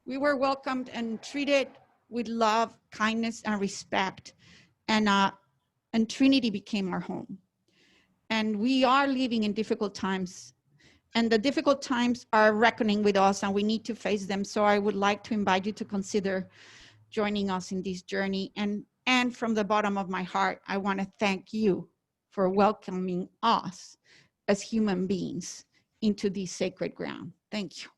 We were welcomed and treated with love, kindness, and respect. And Trinity became our home. And we are living in difficult times. And the difficult times are reckoning with us, and we need to face them. So I would like to invite you to consider joining us in this journey. And from the bottom of my heart, I want to thank you for welcoming us as human beings into this sacred ground. Thank you.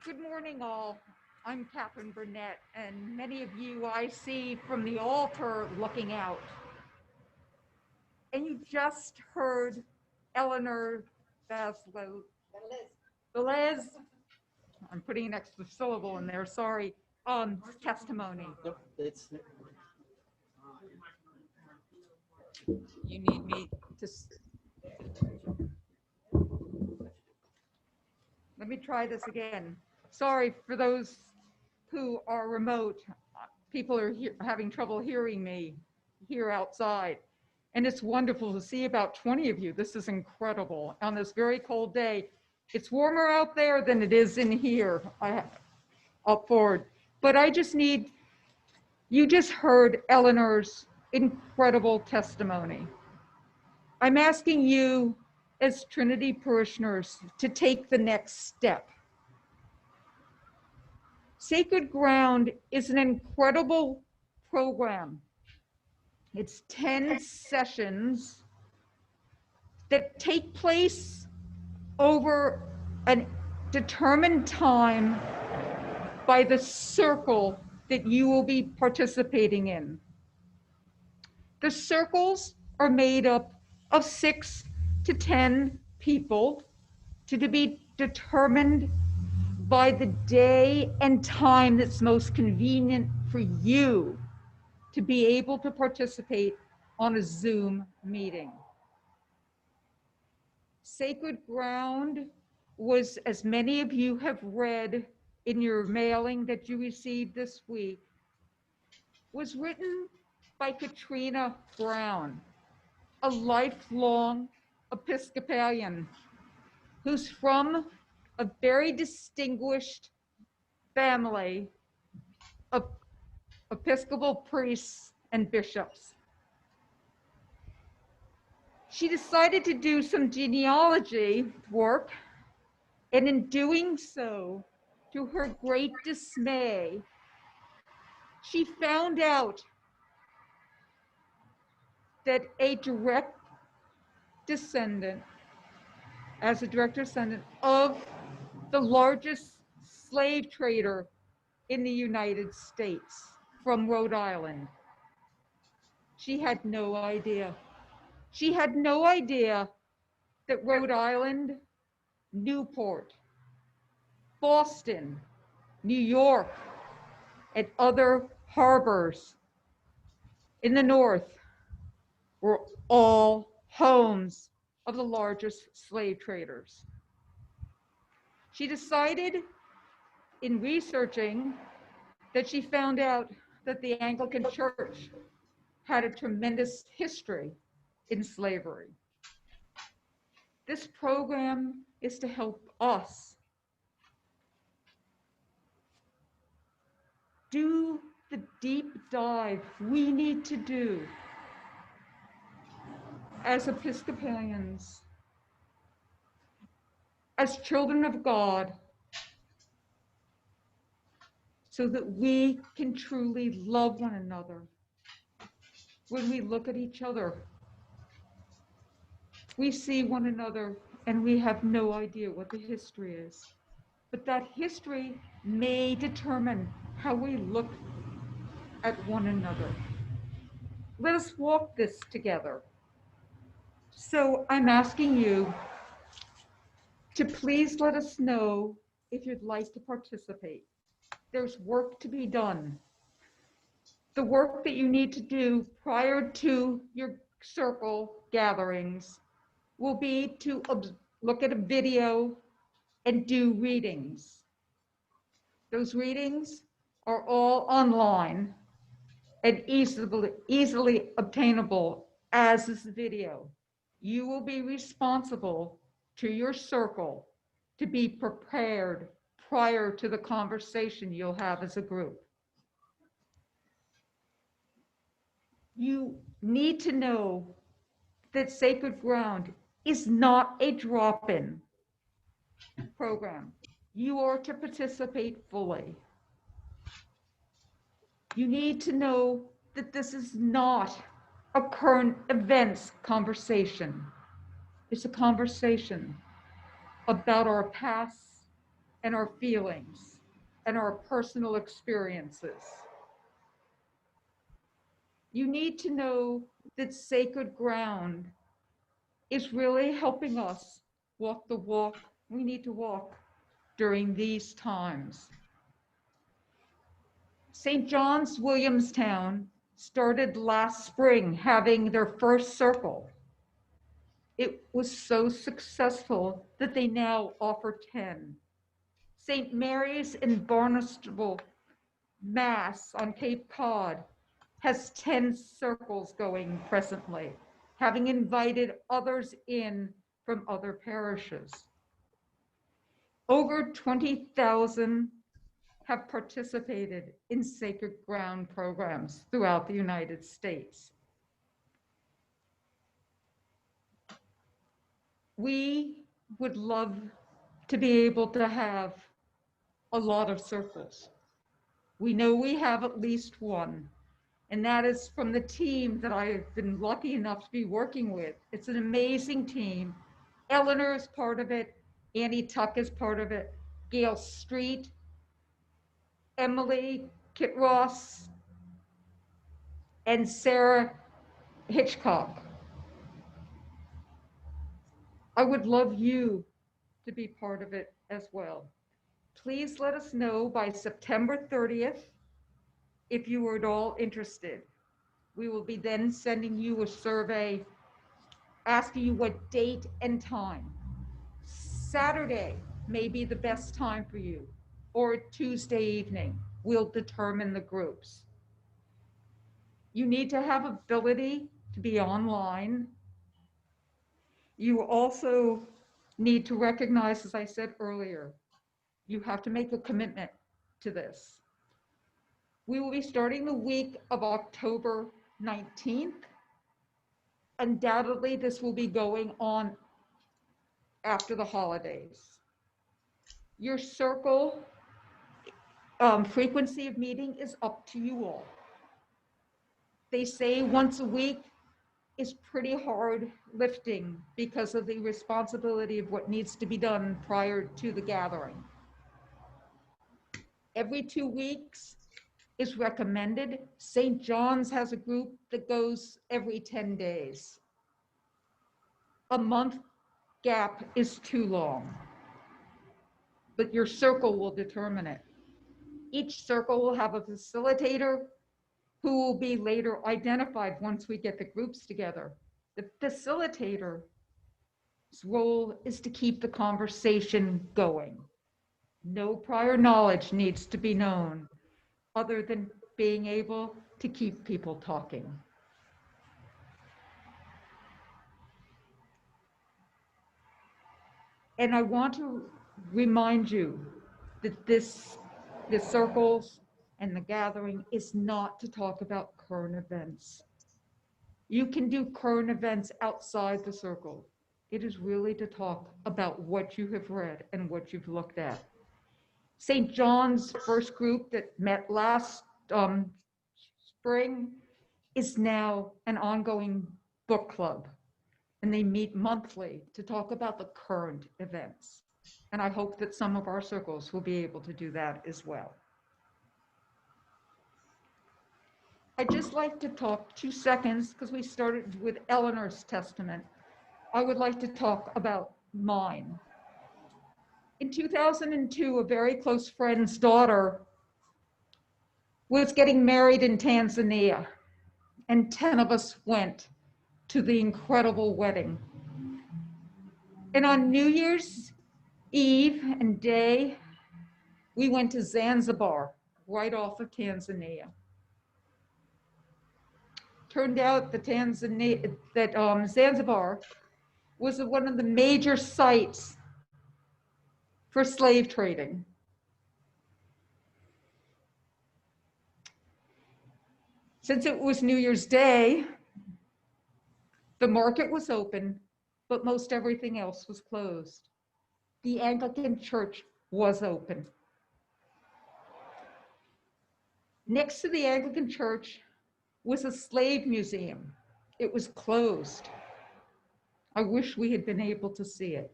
Good morning, all. I'm Catherine Burnett, and many of you I see from the altar looking out. And you just heard Eleanor Velez, I'm putting an extra syllable in there, sorry, testimony. You need me to, let me try this again. Sorry for those who are remote. People are having trouble hearing me here outside. And it's wonderful to see about 20 of you. This is incredible on this very cold day. It's warmer out there than it is in here up forward. But I just need, you just heard Eleanor's incredible testimony. I'm asking you as Trinity parishioners to take the next step. Sacred Ground is an incredible program. It's 10 sessions that take place over a determined time by the circle that you will be participating in. The circles are made up of 6 to 10 people to be determined by the day and time that's most convenient for you to be able to participate on a Zoom meeting. Sacred Ground was, as many of you have read in your mailing that you received this week, was written by Katrina Brown, a lifelong Episcopalian who's from a very distinguished family of Episcopal priests and bishops. She decided to do some genealogy work, and in doing so, to her great dismay, she found out that a direct descendant of the largest slave trader in the United States from Rhode Island. She had no idea. She had no idea that Rhode Island, Newport, Boston, New York, and other harbors in the north were all homes of the largest slave traders. She decided in researching that she found out that the Anglican Church had a tremendous history in slavery. This program is to help us do the deep dive we need to do as Episcopalians, as children of God, so that we can truly love one another. When we look at each other, we see one another and we have no idea what the history is. But that history may determine how we look at one another. Let us walk this together. So I'm asking you to please let us know if you'd like to participate. There's work to be done. The work that you need to do prior to your circle gatherings will be to look at a video and do readings. Those readings are all online, and easily obtainable, as is the video. You will be responsible to your circle to be prepared prior to the conversation you'll have as a group. You need to know that Sacred Ground is not a drop-in program. You are to participate fully. You need to know that this is not a current events conversation. It's a conversation about our past and our feelings and our personal experiences. You need to know that Sacred Ground is really helping us walk the walk we need to walk during these times. St. John's Williamstown started last spring having their first circle. It was so successful that they now offer 10. St. Mary's in Barnstable, Mass on Cape Cod has 10 circles going presently, having invited others in from other parishes. Over 20,000 have participated in Sacred Ground programs throughout the United States. We would love to be able to have a lot of circles. We know we have at least one, and that is from the team that I've been lucky enough to be working with. It's an amazing team. Eleanor is part of it. Annie Tuck is part of it. Gail Street, Emily Kit Ross, and Sarah Hitchcock. I would love you to be part of it as well. Please let us know by September 30th if you are at all interested. We will be then sending you a survey asking you what date and time. Saturday may be the best time for you, or Tuesday evening. We'll determine the groups. You need to have ability to be online. You also need to recognize, as I said earlier, you have to make a commitment to this. We will be starting the week of October 19th. Undoubtedly, this will be going on after the holidays. Your circle frequency of meeting is up to you all. They say once a week is pretty hard lifting because of the responsibility of what needs to be done prior to the gathering. Every 2 weeks is recommended. St. John's has a group that goes every 10 days. A month gap is too long, but your circle will determine it. Each circle will have a facilitator who will be later identified once we get the groups together. The facilitator's role is to keep the conversation going. No prior knowledge needs to be known other than being able to keep people talking. And I want to remind you that the circles and the gathering is not to talk about current events. You can do current events outside the circle. It is really to talk about what you have read and what you've looked at. St. John's first group that met last spring is now an ongoing book club, and they meet monthly to talk about the current events. And I hope that some of our circles will be able to do that as well. I'd just like to talk 2 seconds, because we started with Eleanor's testament. I would like to talk about mine. In 2002, a very close friend's daughter was getting married in Tanzania, and 10 of us went to the incredible wedding. And on New Year's Eve and day, we went to Zanzibar, right off of Tanzania. turned out that Zanzibar was one of the major sites for slave trading. Since it was New Year's Day, the market was open, but most everything else was closed. The Anglican Church was open. Next to the Anglican Church was a slave museum. It was closed. I wish we had been able to see it.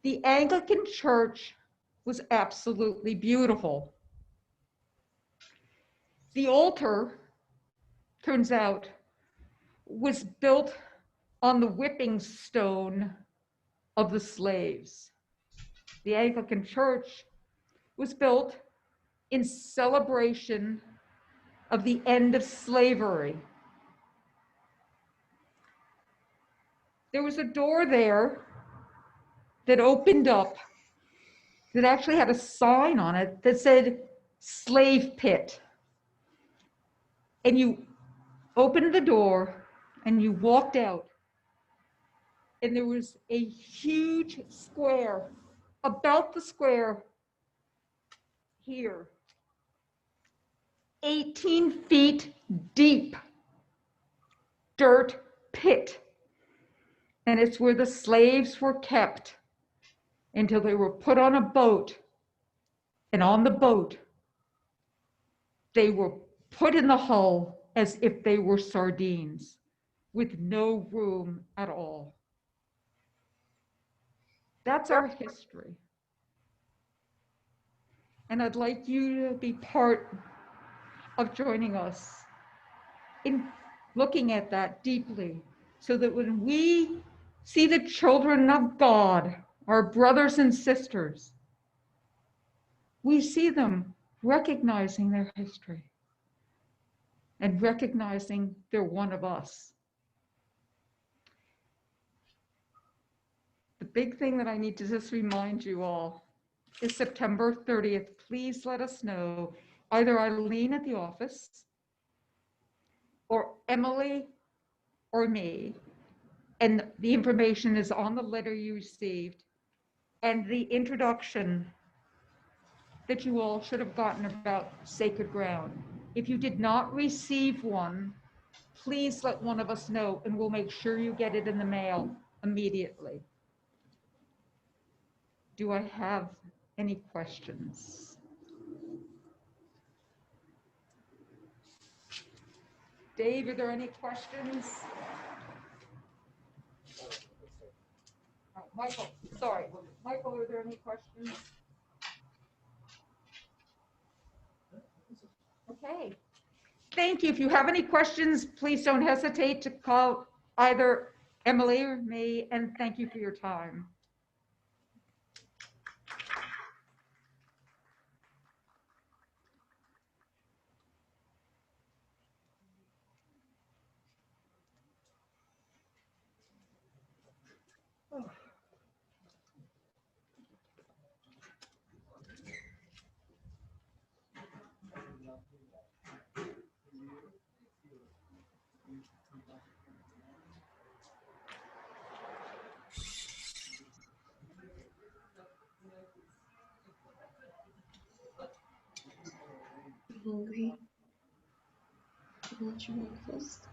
The Anglican Church was absolutely beautiful. The altar, turns out, was built on the whipping stone of the slaves. The Anglican Church was built in celebration of the end of slavery. There was a door there that opened up that actually had a sign on it that said slave pit. And you opened the door and you walked out, and there was a huge square, about the square here, 18 feet deep, dirt pit. And it's where the slaves were kept until they were put on a boat. And on the boat, they were put in the hull as if they were sardines, with no room at all. That's our history. And I'd like you to be part of joining us in looking at that deeply, so that when we see the children of God, our brothers and sisters, we see them recognizing their history and recognizing they're one of us. The big thing that I need to just remind you all is September 30th. Please let us know, either Eileen at the office or Emily or me. And the information is on the letter you received and the introduction that you all should have gotten about Sacred Ground. If you did not receive one, please let one of us know and we'll make sure you get it in the mail immediately. Do I have any questions? Dave, are there any questions? Oh, Michael, sorry. Michael, are there any questions? Okay. Thank you. If you have any questions, please don't hesitate to call either Emily or me, and thank you for your time. Hungry. Want your breakfast?